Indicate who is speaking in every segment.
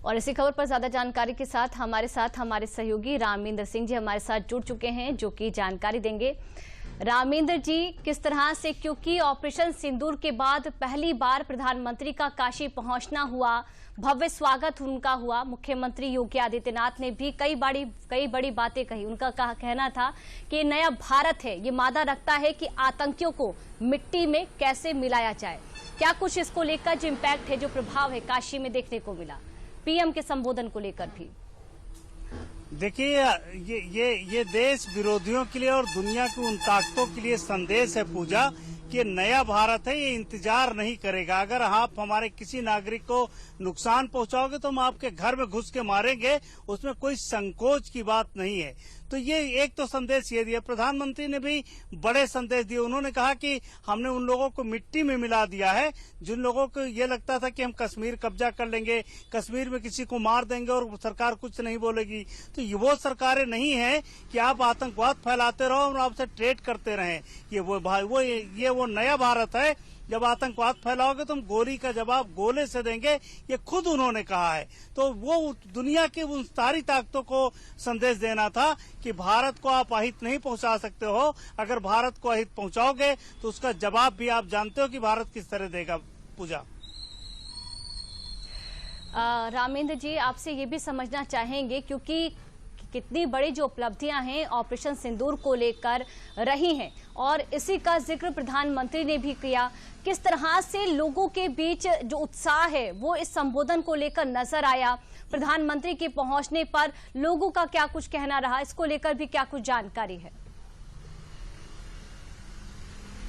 Speaker 1: और इसी खबर पर ज्यादा जानकारी के साथ हमारे सहयोगी रामेंद्र सिंह जी हमारे साथ जुड़ चुके हैं, जो कि जानकारी देंगे। रामेंद्र जी, किस तरह से, क्योंकि ऑपरेशन सिंदूर के बाद पहली बार प्रधानमंत्री का काशी पहुंचना हुआ, भव्य स्वागत उनका हुआ। मुख्यमंत्री योगी आदित्यनाथ ने भी कई बड़ी बातें कही। उनका कहना था कि नया भारत है, ये मादा रखता है कि आतंकियों को मिट्टी में कैसे मिलाया जाए। क्या कुछ इसको लेकर जो इम्पैक्ट है, जो प्रभाव है काशी में देखने को मिला, पीएम के संबोधन को लेकर भी?
Speaker 2: देखिए, ये देश विरोधियों के लिए और दुनिया की उन ताकतों के लिए संदेश है पूजा कि नया भारत है, ये इंतजार नहीं करेगा। अगर आप हमारे किसी नागरिक को नुकसान पहुंचाओगे तो हम आपके घर में घुस के मारेंगे, उसमें कोई संकोच की बात नहीं है। तो ये एक तो संदेश ये दिया। प्रधानमंत्री ने भी बड़े संदेश दिए। उन्होंने कहा कि हमने उन लोगों को मिट्टी में मिला दिया है जिन लोगों को ये लगता था कि हम कश्मीर कब्जा कर लेंगे, कश्मीर में किसी को मार देंगे और सरकार कुछ नहीं बोलेगी। तो ये वो सरकारें नहीं है कि आप आतंकवाद फैलाते रहो और आपसे ट्रेड करते रहें। ये वो नया भारत है। जब आतंकवाद फैलाओगे तो हम गोली का जवाब गोले से देंगे, ये खुद उन्होंने कहा है। तो वो दुनिया की उन सारी ताकतों को संदेश देना था कि भारत को आप अहित नहीं पहुंचा सकते हो। अगर भारत को अहित पहुंचाओगे तो उसका जवाब भी आप जानते हो कि भारत किस तरह देगा। पूजा,
Speaker 1: रामेंद्र जी, आपसे ये भी समझना चाहेंगे, क्योंकि कितनी बड़ी जो उपलब्धियां हैं ऑपरेशन सिंदूर को लेकर रही हैं और इसी का जिक्र प्रधानमंत्री ने भी किया। किस तरह से लोगों के बीच जो उत्साह है वो इस संबोधन को लेकर नजर आया? प्रधानमंत्री के पहुंचने पर लोगों का क्या कुछ कहना रहा, इसको लेकर भी क्या कुछ जानकारी है?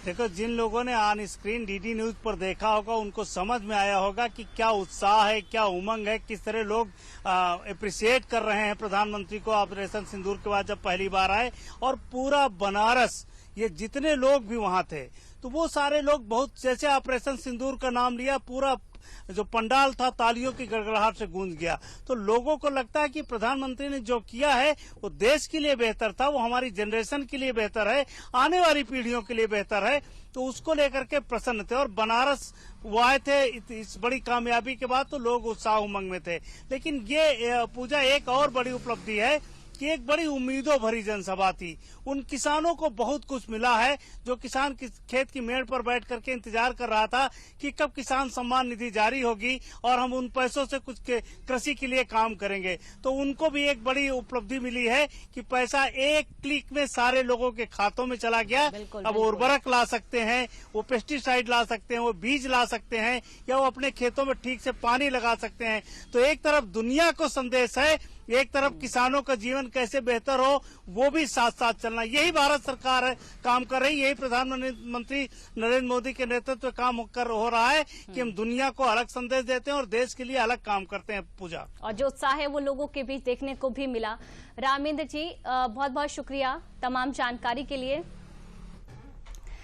Speaker 2: देखो, जिन लोगों ने ऑन स्क्रीन डीडी न्यूज पर देखा होगा उनको समझ में आया होगा कि क्या उत्साह है, क्या उमंग है, किस तरह लोग अप्रिशिएट कर रहे हैं प्रधानमंत्री को ऑपरेशन सिंदूर के बाद जब पहली बार आए। और पूरा बनारस, ये जितने लोग भी वहां थे तो वो सारे लोग बहुत, जैसे ऑपरेशन सिंदूर का नाम लिया, पूरा जो पंडाल था तालियों की गड़गड़ाहट से गूंज गया। तो लोगों को लगता है कि प्रधानमंत्री ने जो किया है वो देश के लिए बेहतर था, वो हमारी जनरेशन के लिए बेहतर है, आने वाली पीढ़ियों के लिए बेहतर है। तो उसको लेकर के प्रसन्न थे और बनारस वो आए थे इस बड़ी कामयाबी के बाद, तो लोग उत्साह उमंग में थे। लेकिन ये पूजा एक और बड़ी उपलब्धि है कि एक बड़ी उम्मीदों भरी जनसभा थी। उन किसानों को बहुत कुछ मिला है जो किसान खेत की मेड़ पर बैठ करके इंतजार कर रहा था कि कब किसान सम्मान निधि जारी होगी और हम उन पैसों से कुछ कृषि के लिए काम करेंगे। तो उनको भी एक बड़ी उपलब्धि मिली है कि पैसा एक क्लिक में सारे लोगों के खातों में चला गया। अब वो उर्वरक ला सकते हैं, वो पेस्टिसाइड ला सकते हैं, वो बीज ला सकते हैं, या वो अपने खेतों में ठीक से पानी लगा सकते हैं। तो एक तरफ दुनिया को संदेश है, एक तरफ किसानों का जीवन कैसे बेहतर हो वो भी साथ साथ चलना। यही भारत सरकार है, काम कर रही, यही प्रधानमंत्री नरेंद्र मोदी के नेतृत्व में काम हो रहा है कि हम दुनिया को अलग संदेश देते हैं और देश के लिए अलग काम करते हैं। पूजा,
Speaker 1: और जो उत्साह है वो लोगों के बीच देखने को भी मिला। रामेंद्र जी, बहुत बहुत शुक्रिया तमाम जानकारी के लिए।